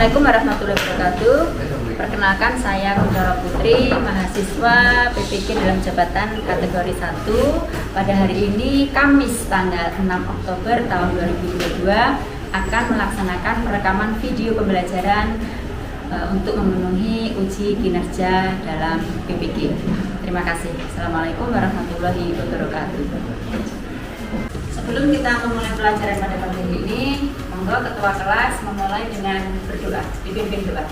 Assalamualaikum warahmatullahi wabarakatuh. Perkenalkan, saya Gundara Putri, mahasiswa PPG dalam jabatan kategori 1. Pada hari ini, Kamis tanggal 6 Oktober tahun 2022, akan melaksanakan perekaman video pembelajaran untuk memenuhi uji kinerja dalam PPG. Terima kasih. Assalamualaikum warahmatullahi wabarakatuh. Sebelum kita memulai pelajaran pada pagi ini, monggo ketua kelas memulai dengan berdoa, dipimpin doa.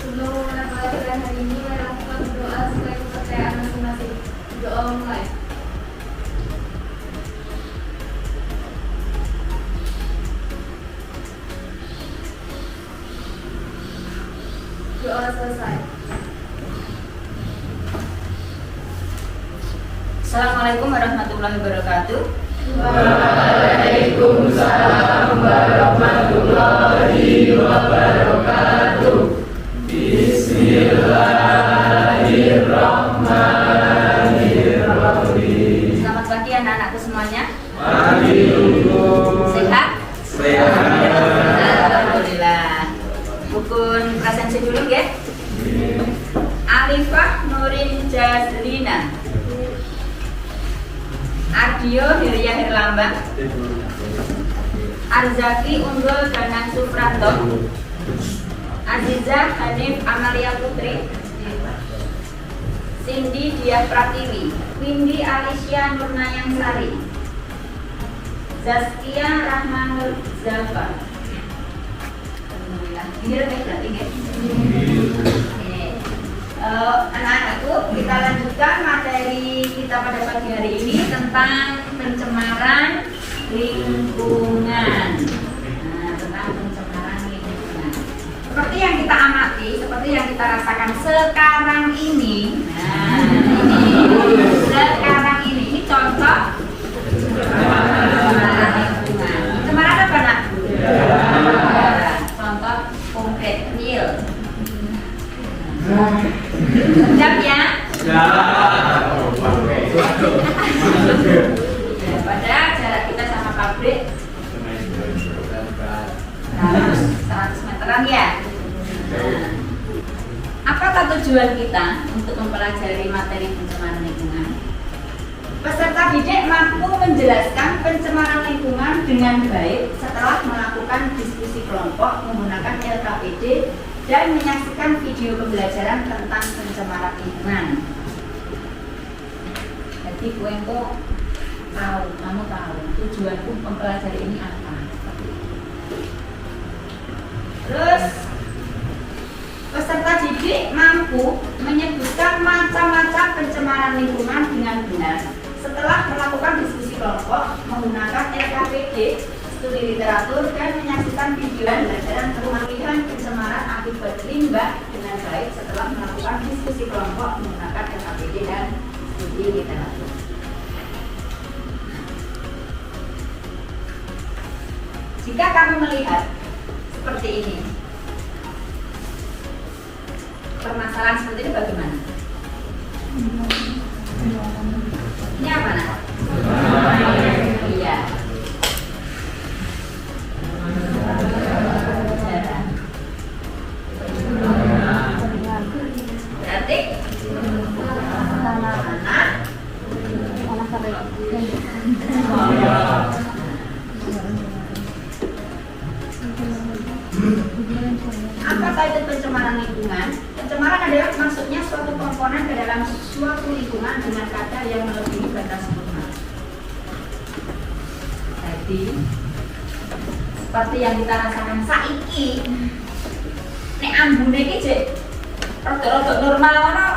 Sebelum memulai pelajaran hari ini, mari lakukan doa sesuai kepercayaan masing-masing. Doa mulai. Doa selesai. Assalamualaikum warahmatullahi wabarakatuh. Waalaikumsalam warahmatullahi wabarakatuh. Bismillahirrahmanirrahim. Selamat pagi anak-anakku semuanya. Pagi Ibu. Sehat? Sehat. Alhamdulillah. Bukun presensi dulu ya. Alifah Nurin Jazlina, Ardio Hirya Herlambang, Arzaki Unggul Danang Supranto, Azizah Hanif Amalia Putri, Cindy Diah Pratiwi, Windy Alicia Nurnayang Sari, Zaskia Rahmanur Zafar. Alhamdulillah. Ini berarti ya. Anak-anakku, kita lanjutkan materi kita pada pagi hari ini tentang pencemaran lingkungan. Tentang pencemaran lingkungan. Seperti yang kita amati, seperti yang kita rasakan sekarang ini. Sekarang ini contoh pencemaran lingkungan. Pencemaran apa, Nak? Contoh konkret, real. Siap ya? Pada jarak kita sama pabrik 100 meteran ya. Apakah tujuan kita untuk mempelajari materi pencemaran lingkungan? Peserta didik mampu menjelaskan pencemaran lingkungan dengan baik setelah melakukan diskusi kelompok menggunakan LKPD dan menyaksikan video pembelajaran tentang pencemaran lingkungan. Jadi kamu tahu tujuanku mempelajari ini apa. Terus peserta didik mampu menyebutkan macam-macam pencemaran lingkungan dengan benar setelah melakukan diskusi kelompok menggunakan LKPD, studi literatur, dan menyaksikan video pembelajaran pemilihan pencemaran akibat limbah dengan baik setelah melakukan diskusi kelompok menggunakan LKPD dan studi literatur. Jika kamu melihat seperti ini, permasalahan seperti ini bagaimana? Ini apa, Nak? Iya. Berarti apa itu pencemaran lingkungan? Pencemaran adalah maksudnya suatu komponen ke dalam suatu lingkungan dengan kadar yang melebihi batas normal. Jadi seperti yang kita rasakan saiki, nek ambune iki jek rada-rada normal ngono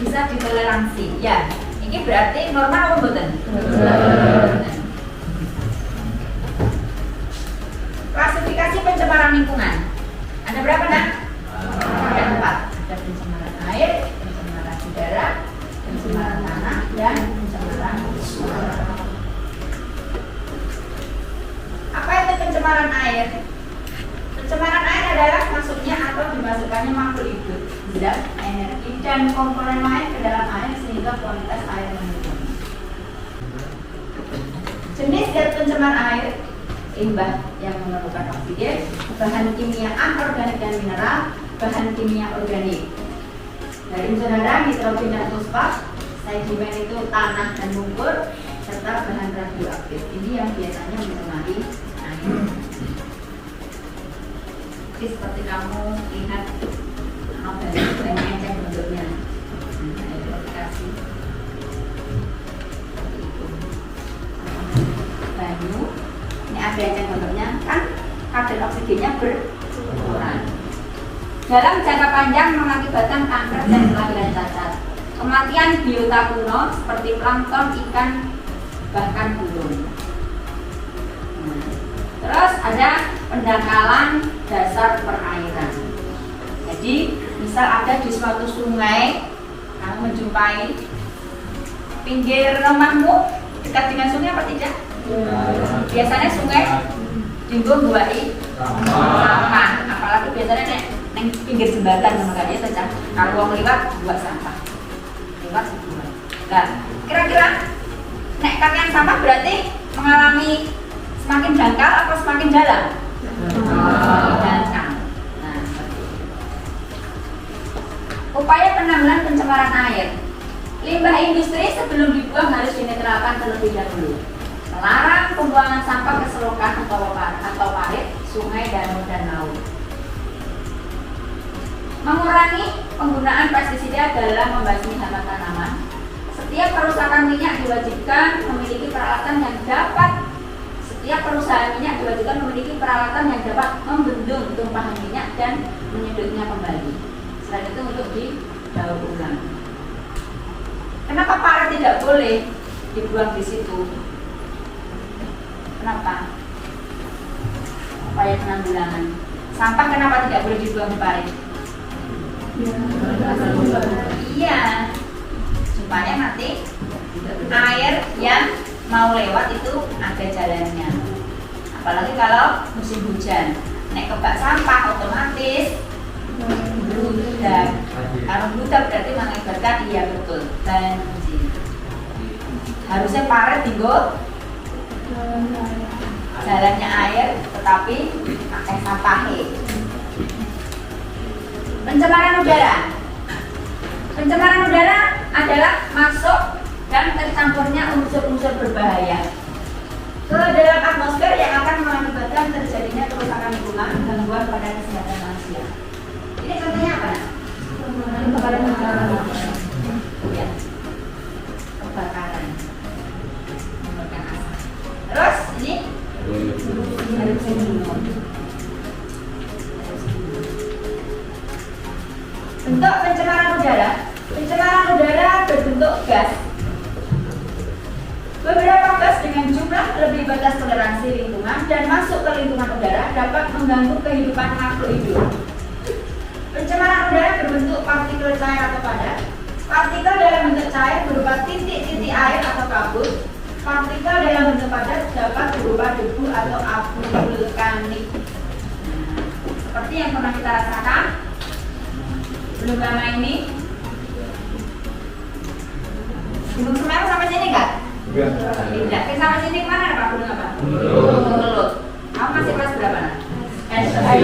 bisa ditoleransi. Ya, ini berarti normal apa mboten? Klasifikasi pencemaran lingkungan. Ada berapa, Nak? Ada 4. Ada pencemaran air, pencemaran udara, pencemaran tanah, dan pencemaran suara. Apa itu pencemaran air? Pencemaran air adalah masuknya atau dimasukkannya makhluk hidup, zat, energi, dan komponen lain ke dalam air sehingga kualitas air menurun. Jenis zat pencemar air: limbah yang memerlukan oksigen, bahan kimia anorganik dan mineral, bahan kimia organik. Dari unsur hara nitrogen dan fosfat, sedimen itu tanah dan lumpur, serta bahan radioaktif. Ini yang biasanya mencemari air. Jadi seperti kamu lihat banyak bentuknya. Aplikasi banyu, ini ada yang bentuknya kan kadar oksigennya berkurang. Dalam jangka panjang mengakibatkan kanker dan kelahiran cacat. Kematian biota kuno seperti plankton, ikan, bahkan burung. Terus ada pendangkalan dasar perairan. Jadi misal ada di suatu sungai, kamu menjumpai pinggir rumahmu dekat dengan sungai apa tidak? Biasanya sungai dibuai sampah, apalagi biasanya neng pinggir jembatan sama kayak itu, kalau mau lewat buat sampah, lewat sebuah. Nah, kira-kira nek kakean sampah berarti mengalami semakin dangkal atau semakin dalam? Dangkal. Nah, upaya penanggulangan pencemaran air. Limbah industri sebelum dibuang harus dinetralkan terlebih dahulu. Melarang pembuangan sampah ke selokan atau parit, sungai, danau, dan laut. Mengurangi penggunaan pestisida dalam membasmi hama tanaman. Setiap perusahaan minyak diwajibkan memiliki peralatan yang dapat membendung tumpahan minyak dan menyedotnya kembali. Selain itu untuk didaur ulang. Kenapa parit tidak boleh dibuang di situ? Kenapa? Upaya penanggulangan. Sampah kenapa tidak boleh dibuang di parit? Iya, supaya nanti air yang mau lewat itu ada jalannya. Apalagi kalau musim hujan, naik kebak sampah otomatis bludak. Kalau bludak berarti mengakibatkan, iya betul, banjir. Harusnya parit tinggal jalannya air, tetapi pakai sampah. Pencemaran udara. Pencemaran udara adalah masuk dan tercampurnya unsur-unsur berbahaya ke dalam atmosfer yang akan mengakibatkan terjadinya kerusakan lingkungan, gangguan pada kesehatan manusia. Ini contohnya apa? Ya. Kebakaran. Terus ini bentuk pencemaran udara. Pencemaran udara berbentuk gas. Beberapa gas dengan jumlah lebih batas toleransi lingkungan dan masuk ke lingkungan udara dapat mengganggu kehidupan makhluk hidup. Pencemaran udara berbentuk partikel cair atau padat. Partikel dalam bentuk cair berupa titik-titik air atau kabut. Partikel dalam bentuk padat dapat berupa debu atau abu vulkanik. Seperti yang pernah kita rasakan belum lama ini. Gunung Semeru sampai sini enggak? Tidak. Sampai sini kemana Pak? Gunung apa? Kelut. Kamu masih kelas berapa? SD.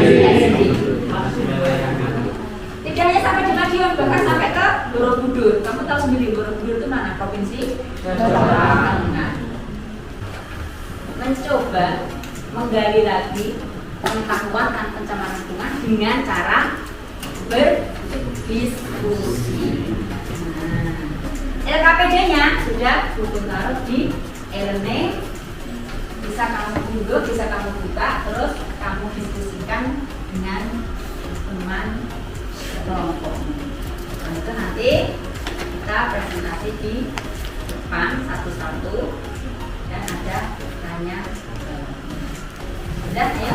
Tidak hanya sampai di Madiun, bahkan sampai ke Borobudur. Kamu tahu sendiri Borobudur itu mana? Provinsi Jawa Tengah. Mencoba menggali lagi pengetahuan tentang pencemaran lingkungan dengan cara berdiskusi. LKPD-nya sudah buku taruh di e-learning, bisa kamu unduh, bisa kamu buka, terus kamu diskusikan dengan teman kelompok. Nah, itu nanti kita presentasi di depan satu-satu dan ada tanya. Sudah, ayo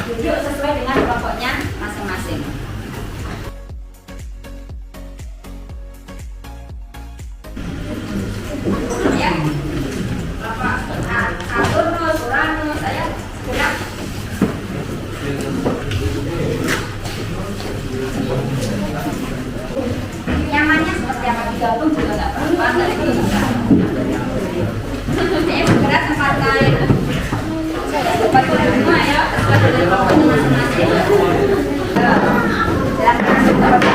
duduk sesuai dengan kelompoknya masing-masing. Ya, Bapak Saturnus, Uranus, saya gerak. Nyamannya seperti apa digabung juga nggak apa-apa, nggak itu enggak. Saya bergerak tempat lain. sepatu semua ya, sepatu dari kelompoknya masing-masing. Silakan sepatu.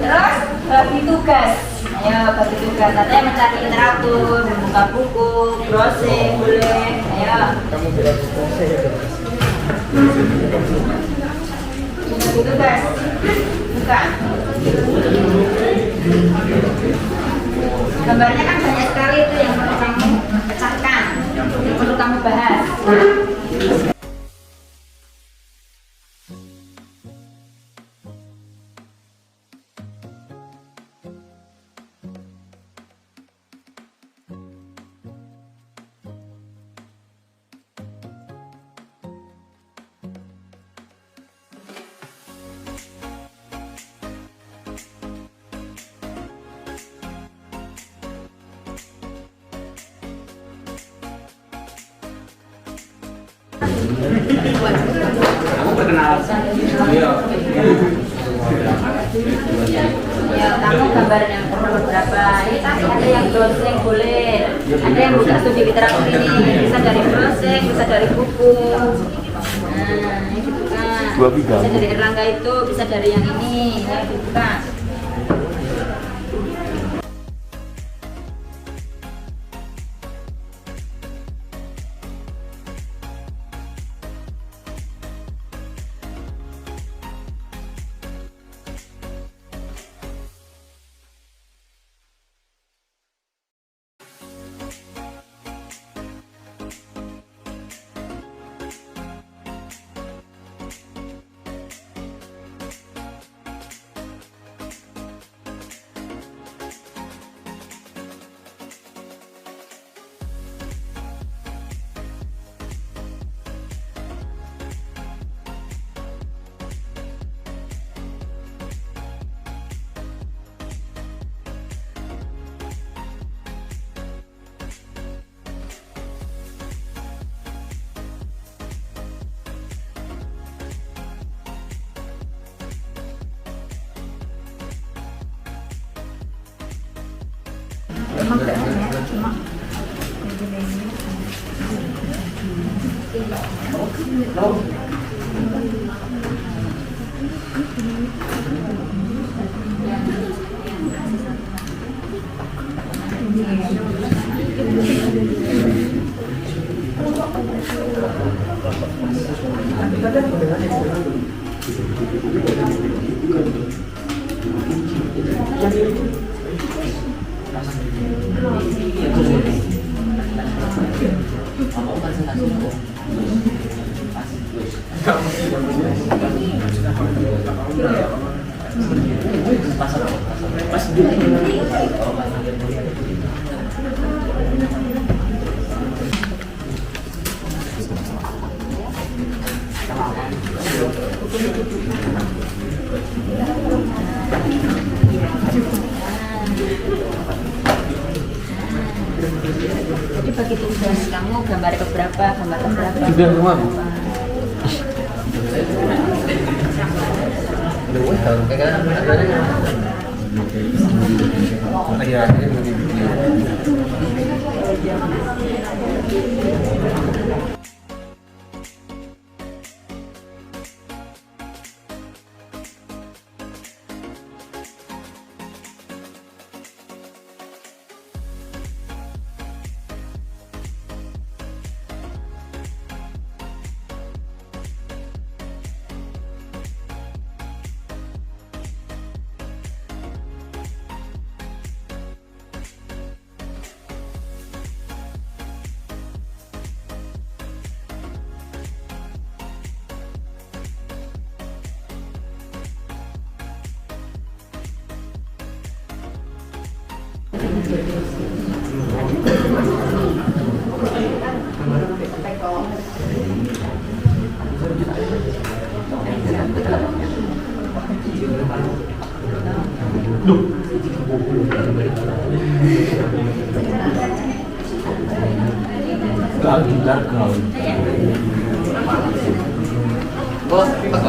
Terus bagi tugas. Ayo bagi tugas. Ada yang mencari literatur, membuka buku, browsing boleh. Ayo. Bagi tugas. Buka. Gambarnya kan banyak sekali itu yang perlu kamu pecahkan, yang perlu kamu bahas. Kamu perkenalan. Iya. Ya, kamu gambarnya nomor berapa? Ini tadi ada yang browsing boleh, ada yang buka studi literatur ini, bisa dari browsing, bisa dari buku. Nah, ini dibuka. Bisa dari Erlangga itu, bisa dari yang ini, ya dibuka. Jadi bagi tugas kamu gambar keberapa, gambar keberapa? Sudah semua. Bos, pas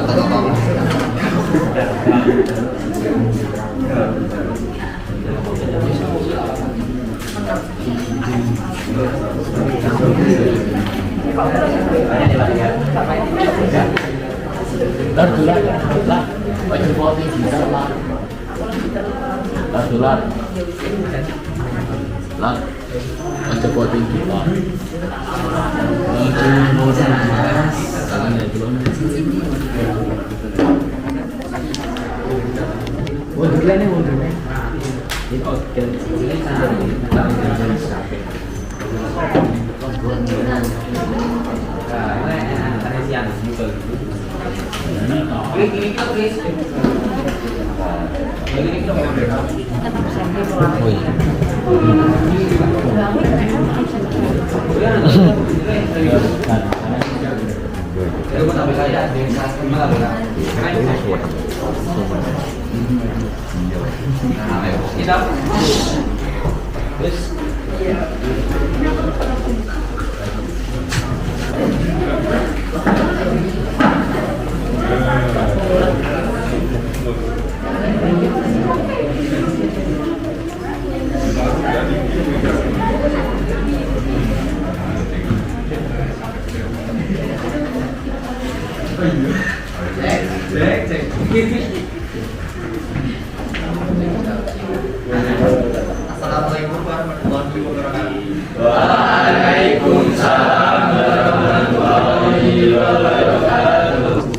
Assalamualaikum warahmatullahi wabarakatuh. Waalaikumsalam warahmatullahi wabarakatuh.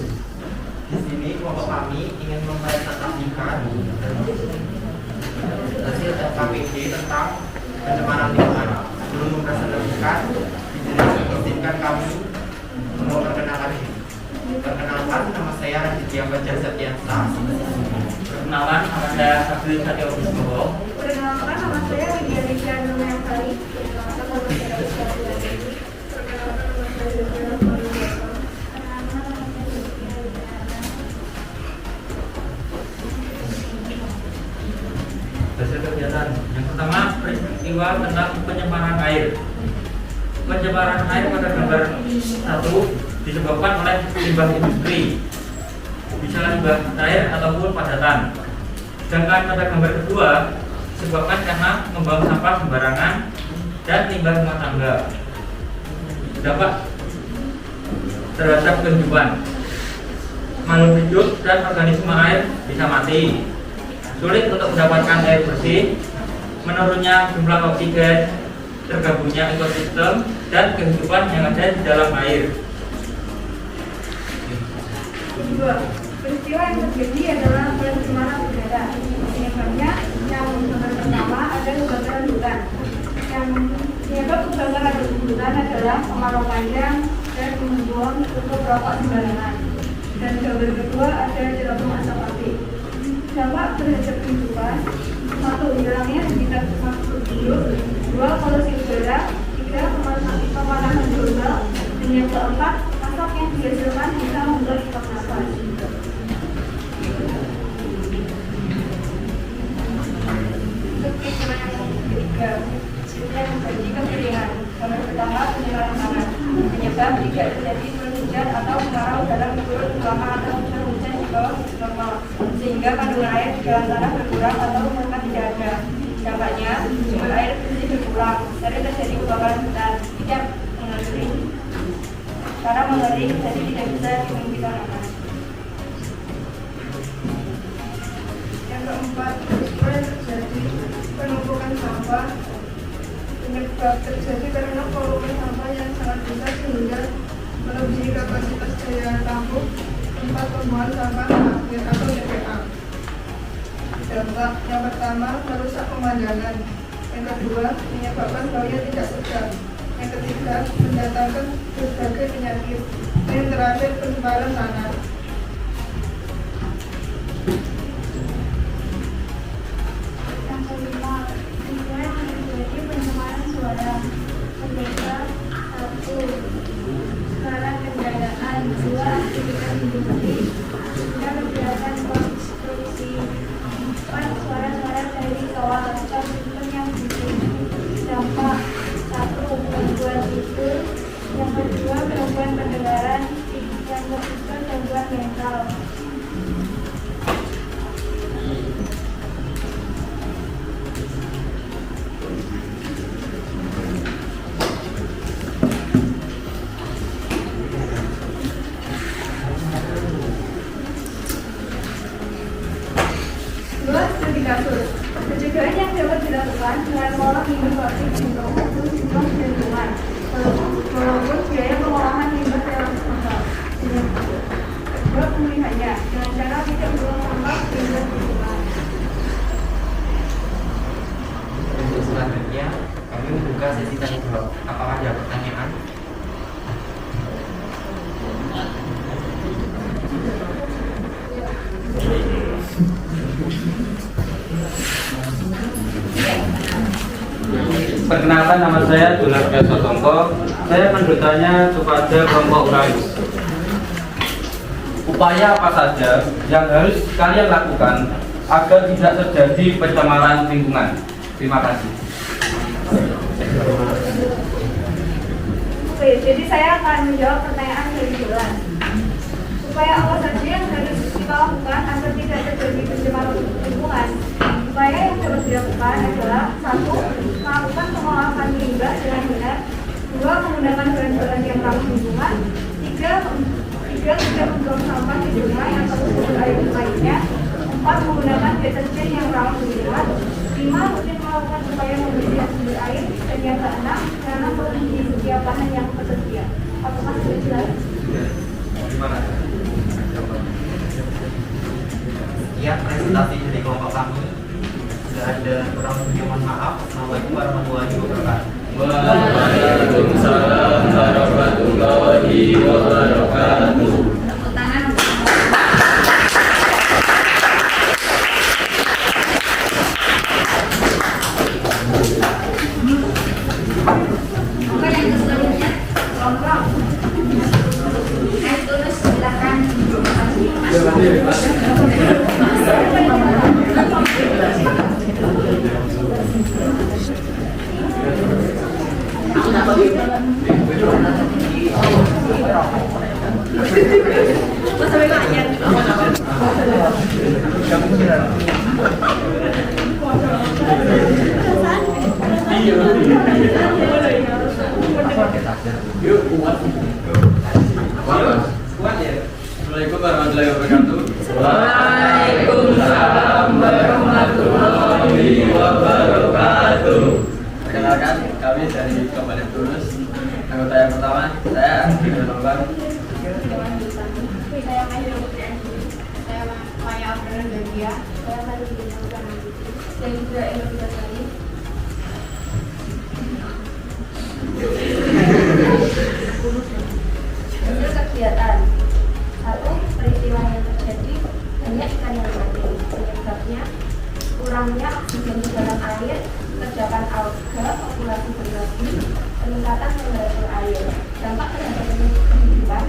Di sini kelompok kami ingin mempresentasikan hasil KPD tentang pencemaran lingkungan. Sebelum mempresentasikan, izinkan kami memperkenalkan diri. Perkenalkan, nama saya Raditya Fajar Septiansa. Perkenalan, nama saya Abdul Satya Wisbowo. Perkenalkan, nama saya Widya Rizka Nurmayasari. Perkenalkan, nama saya Rizka Nurmayasari. Perkenalkan, nama saya Rizka Nurmayasari. Hasil kegiatan yang pertama, peristiwa tentang pencemaran air. Pencemaran air pada gambar 1 disebabkan oleh limbah industri, bisa limbah air ataupun padatan. Sedangkan pada gambar kedua disebabkan karena membuang sampah sembarangan dan limbah rumah tangga. Dampak terhadap kehidupan makhluk hidup dan organisme air bisa mati, sulit untuk mendapatkan air bersih, menurunnya jumlah oksigen, tergabungnya ekosistem dan kehidupan yang ada di dalam air. Kedua, peristiwa yang terjadi adalah pencemaran udara. Penyebabnya yang pertama ada kebakaran hutan. Yang penyebab kebakaran hutan adalah kemarau panjang dan membuang untuk rokok sembarangan. Dan gambar kedua ada jerapung asap api. Dampak terhadap kehidupan: 1. Hilangnya habitat makhluk hidup. 2. Polusi udara. 3. Pemanasan global. Dan yang keempat, asap yang dihasilkan bisa membuat sesak nafas. Untuk peristiwa yang ketiga, yang terjadi kekeringan. Gambar pertama, penyiraman tanah. Penyebab tidak terjadi turun hujan atau kemarau dalam kurun lama atau hujan di bawah normal, sehingga kandungan air di dalam tanah berkurang atau bahkan tidak ada. Dampaknya, sumber air bersih berkurang, sering terjadi kebakaran hutan, tidak mengering. Karena mengering, jadi tidak bisa diminum tanaman. Yang keempat, peristiwa yang terjadi penumpukan sampah. Penyebab terjadi karena volume sampah yang sangat besar sehingga melebihi kapasitas daya tampung tempat pembuangan sampah akhir atau TPA. Dampak yang pertama, merusak pemandangan. Yang kedua, menyebabkan bau yang tidak sedap. Yang ketiga, mendatangkan berbagai penyakit. Dan yang terakhir, pencemaran tanah. Yang kelima, peristiwa yang terjadi pencemaran suara. Sebesar 1. Suara kendaraan. 2. Aktivitas industri. 3. Kegiatan konstruksi. 4. Suara-suara dari kawah atau sistem yang bising. Dampak: 1. Gangguan tidur. Yang kedua, gangguan pendengaran. Yang ketiga, gangguan mental. kasus. Pencegahan yang dapat dilakukan dengan pola limbah plastik sindrom maupun sindrom lingkungan, walaupun biaya pengolahan limbah relatif mahal. Kedua, pemulihannya dengan cara tidak membuang sampah limbah lingkungan. Untuk selanjutnya, kami membuka sesi tanya jawab. Apakah ada pertanyaan? Perkenalkan, nama saya Junardia Sotongko. Saya akan bertanya kepada kelompok URAIS. Upaya apa saja yang harus kalian lakukan agar tidak terjadi pencemaran lingkungan? Terima kasih. Oke, jadi saya akan menjawab pertanyaan dari Jolan. Upaya apa saja yang harus kita lakukan agar tidak terjadi pencemaran lingkungan? Upaya yang dapat dilakukan adalah 1. Melakukan pengolahan limbah dengan benar. 2. Menggunakan bahan-bahan yang ramah lingkungan. 3. Tidak membuang sampah di sungai atau sumber air lainnya. 4. Menggunakan deterjen yang ramah lingkungan. 5. Rutin melakukan upaya membersihkan sumber air. Dan yang ke-6, menanam pohon di setiap lahan yang tersedia. Apakah sudah jelas? Gimana? Ya, presentasi dari kelompok kami. Sudah ada kurang lebih, mohon maaf. Assalamualaikum warahmatullahi wabarakatuh. Waalaikumsalam warahmatullahi wabarakatuh. Tepuk tangan. Oke, yang selanjutnya kelompok. Naik tulis silakan. Assalamualaikum warahmatullahi wabarakatuh. Waalaikumsalam warahmatullahi wabarakatuh. Perkenalkan, kami dari Kabupaten Tulus. Anggota yang pertama, saya Andri Bambang. Saya Maya Putri. Saya Maya Abdul Dadia. Saya Maya Bintang dan juga Elvira Sari. Hasil kegiatan. 1. Peristiwa yang terjadi banyak ikan yang mati. Penyebabnya kurangnya oksigen di dalam air, ledakan alga, populasi berlebih, peningkatan temperatur air, dampak terhadap kehidupan,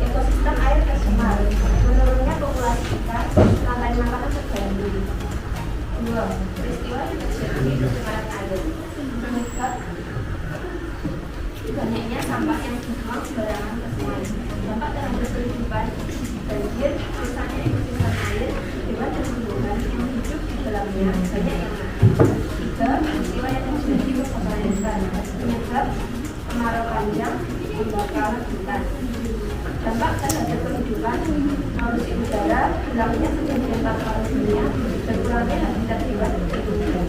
ekosistem air tercemar, menurunnya populasi ikan, rantai makanan terganggu. 2. Peristiwa yang terjadi pencemaran air, penyebab banyaknya sampah yang dibuang sembarangan ke sungai, dampak terhadap kehidupan, banjir, rusaknya ekosistem air, hewan dan tumbuhan yang hidup di dalamnya banyak yang mati. 3. Peristiwa yang terjadi kebakaran hutan, penyebab kemarau panjang, pembakaran hutan, dampak terhadap kehidupan, polusi udara, hilangnya sebagian paparan dunia, berkurangnya habitat hewan dan tumbuhan.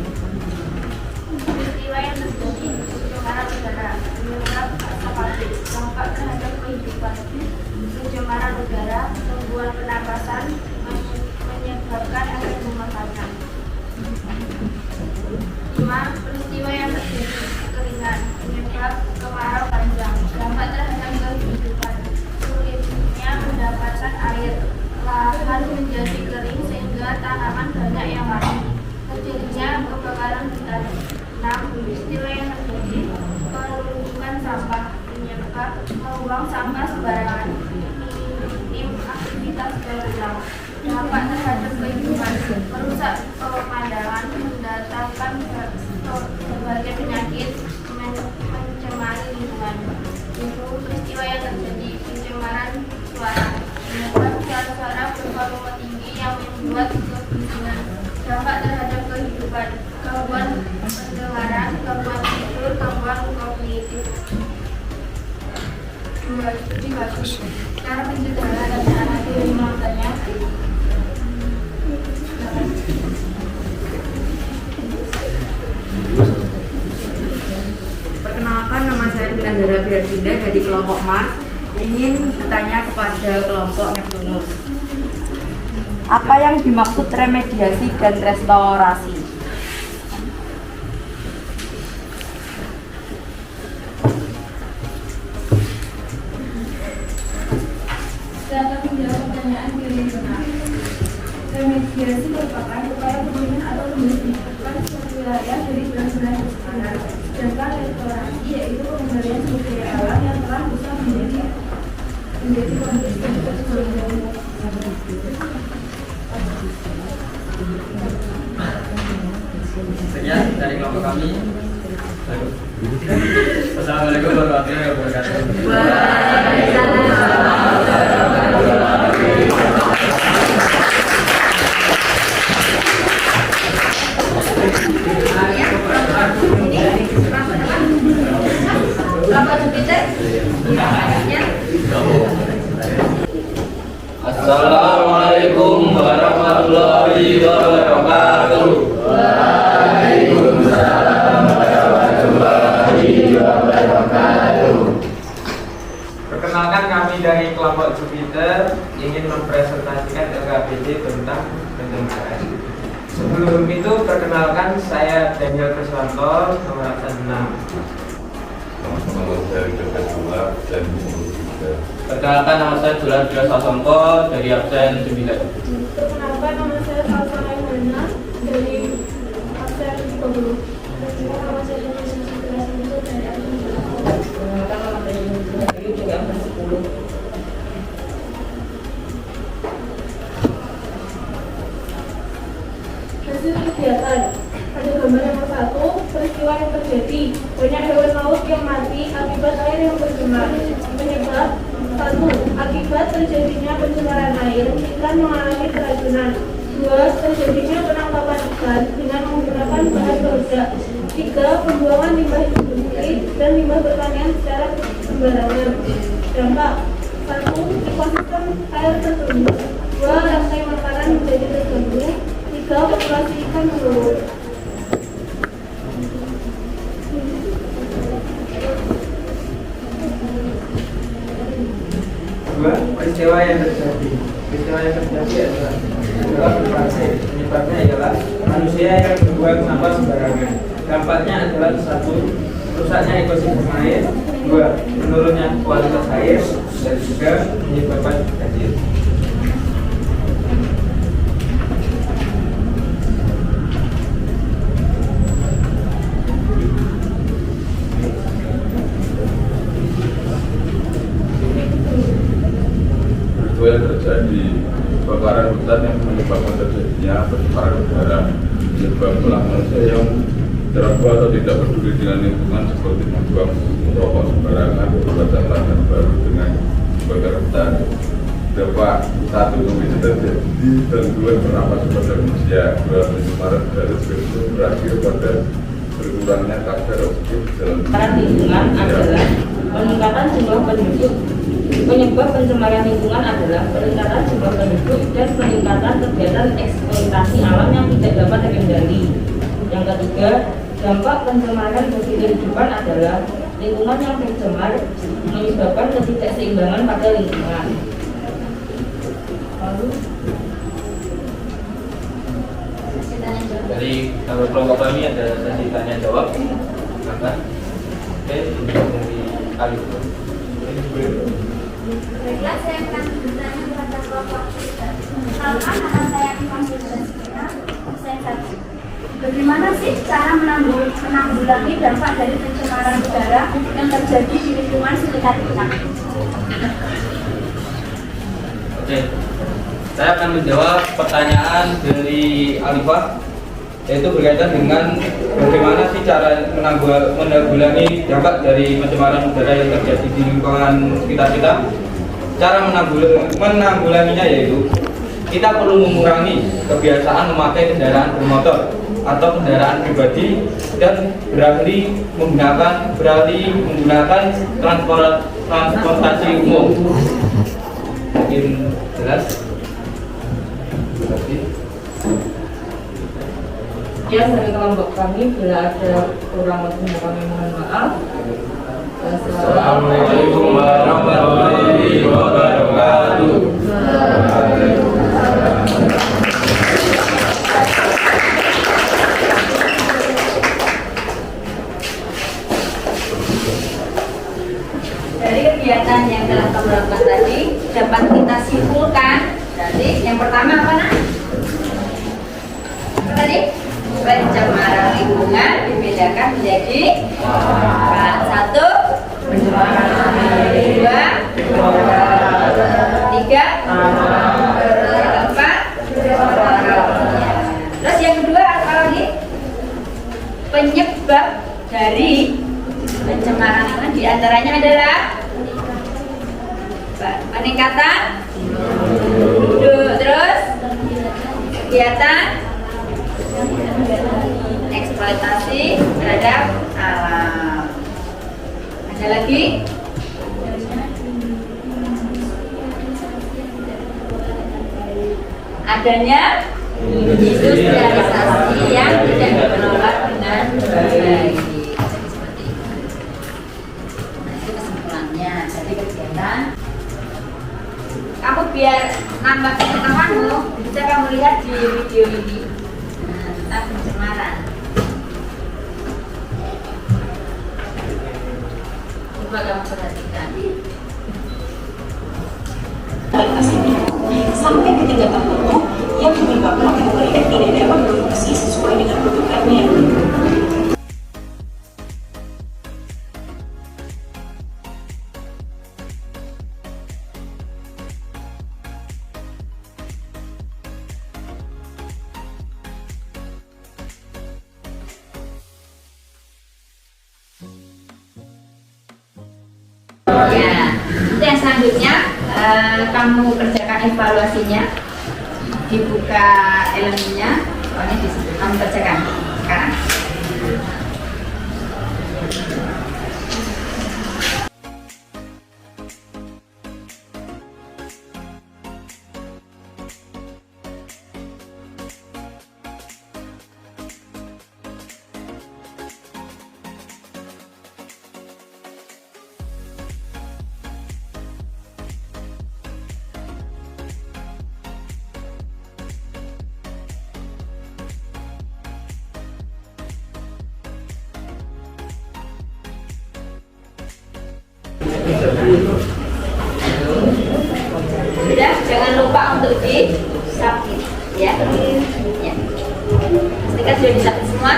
Peristiwa yang terjadi pencemaran udara, penyebab asap pabrik, dampak terhadap kehidupan, pencemaran udara, gangguan pernapasan, menyebabkan efek rumah kaca. 5. Peristiwa yang terjadi kekeringan, penyebab kemarau panjang, dampak terhadap kehidupan, sulitnya mendapatkan air, lahan menjadi kering sehingga tanaman banyak yang mati, terjadinya kebakaran hutan. 6. Peristiwa yang terjadi penumpukan sampah, penyebab membuang sampah sembarangan, minim aktivitas daur ulang, dampak terhadap kehidupan, merusak pemandangan, mendatangkan berbagai penyakit, mencemari lingkungan. 7. Peristiwa yang terjadi pencemaran suara, penyebab suara-suara bervolume tinggi yang membuat kebisingan, dampak terhadap kehidupan, gangguan pendengaran, gangguan tidur, gangguan kognitif. 2. Cara pencegahan dan cara mengatasinya. Saudara Berdinda dari kelompok Mars ingin bertanya kepada kelompok Neptunus. Apa yang dimaksud remediasi dan restorasi? Dapat menjawab pertanyaan pilih benar. Remediasi merupakan upaya pemulihan atau membersihkan suatu wilayah dari benar-benar kerusakan. Sedangkan restorasi yaitu pengembalian sumber daya alam yang telah rusak menjadi kondisi sebelumnya. Sekian dari kelompok kami. Assalamualaikum warahmatullahi wabarakatuh. Assalamualaikum warahmatullahi wabarakatuh. Waalaikumsalam warahmatullahi wabarakatuh. Perkenalkan, kami dari kelompok Jupiter ingin mempresentasikan LKPD tentang pencemaran. Sebelum itu, perkenalkan saya Daniel Kriswanto, nomor absen 6. Perkenalkan, nama saya Julan Bila Sasongko dari absen 9. Perkenalkan, nama saya Salsa Aymana dari absen 30. Nama saya Daniel Kriswanto dari absen 10. Hasil kegiatan. Pada gambar nomor 1, peristiwa yang terjadi. Banyak hewan laut yang mati akibat air yang bercemar. Penyebab 1. Akibat terjadinya pencemaran air, ikan mengalami keracunan. 2. Terjadinya penangkapan ikan dengan menggunakan bahan peledak. 3. Pembuangan limbah industri dan limbah pertanian secara sembarangan. Dampak 1. Ekosistem air terganggu. 2. Rantai makanan menjadi terganggu. 3. Populasi ikan menurun. Peristiwa yang terjadi adalah berfase. Penyebabnya adalah manusia yang membuang sampah sembarangan. Dampaknya adalah 1. Rusaknya ekosistem air. 2. Menurunnya kualitas air, dan juga menyebabkan banjir. Yang terjadi kebakaran hutan yang menyebabkan terjadinya pencemaran udara, menyebabkan manusia yang terlalu atau tidak peduli dengan lingkungan seperti membuang rokok sembarangan, membuat lahan baru dengan kebakaran hutan. Dampak 1. Kondisi terjadi dan 2. Berdampak pada manusia. 2. Pencemaran udara berakhir pada berkurangnya kadar oksigen dalam lingkungan adalah peningkatan jumlah penduduk. Penyebab pencemaran lingkungan adalah peningkatan jumlah penduduk dan peningkatan kegiatan eksploitasi alam yang tidak dapat terkendali. Yang ketiga, dampak pencemaran bagi kehidupan adalah lingkungan yang tercemar menyebabkan ketidakseimbangan pada lingkungan. Lalu, Dari kelompok kami ada sesi tanya jawab. Oke, dari Alif. Baiklah, saya akan bertanya kepada kelompok kita. Perkenalkan, nama saya Ivan Fitrasina, absen 1. Bagaimana sih cara menanggulangi dampak dari pencemaran udara yang terjadi di lingkungan sekitar kita? Oke, saya akan menjawab pertanyaan dari Alifah, yaitu berkaitan dengan bagaimana sih cara menanggulangi dampak dari pencemaran udara yang terjadi di lingkungan sekitar kita. Cara menanggulanginya yaitu kita perlu mengurangi kebiasaan memakai kendaraan bermotor atau kendaraan pribadi dan beralih menggunakan transportasi umum. Mungkin jelas? sekian dari kelompok kami. Bila ada kurang lebihnya kami mohon maaf. Assalamualaikum warahmatullahi wabarakatuh. Dari kegiatan yang telah kamu lakukan tadi dapat kita simpulkan. Jadi yang pertama apa nak? Apa tadi? Pencemaran lingkungan dibedakan menjadi satu, dua, tiga, empat. Terus yang kedua apa lagi? Penyebab dari pencemaran lingkungan diantaranya adalah peningkatan terus kegiatan eksploitasi terhadap alam. Ada lagi? Adanya industrialisasi yang tidak dikelola dengan baik. Seperti itu. Nah, itu kesimpulannya. Jadi kegiatan kamu biar nambah pengetahuanmu bisa kamu lihat di video ini tentang pencemaran. Coba kamu perhatikan. Sampai ke 3 tahun yang menyebabkan kategori tidak dapat berfungsi sesuai dengan kebutuhannya. Ya, itu yang selanjutnya kamu kerjakan evaluasinya, dibuka elemennya, soalnya di situ kamu kerjakan sekarang. Sudah, jangan lupa untuk di submit ya. Ya. Pastikan sudah di submit semua.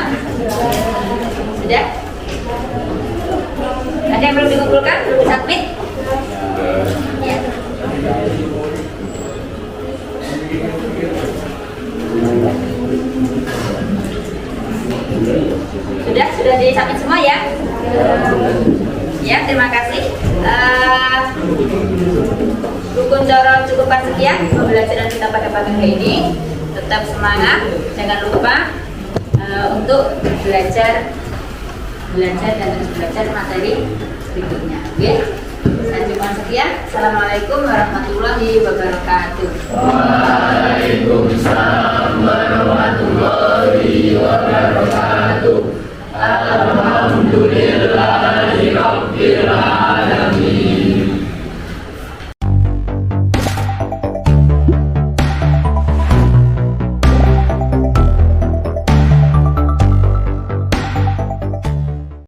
Sudah? Ada yang belum dikumpulkan? Belum di submit? Ya. Sudah di submit semua ya? Ya, terima kasih. Rukun Coro cukupkan sekian pembelajaran kita pada pagi hari ini. Tetap semangat, jangan lupa untuk belajar dan terus belajar materi berikutnya. Oke, saya cukupkan sekian. Assalamualaikum warahmatullahi wabarakatuh.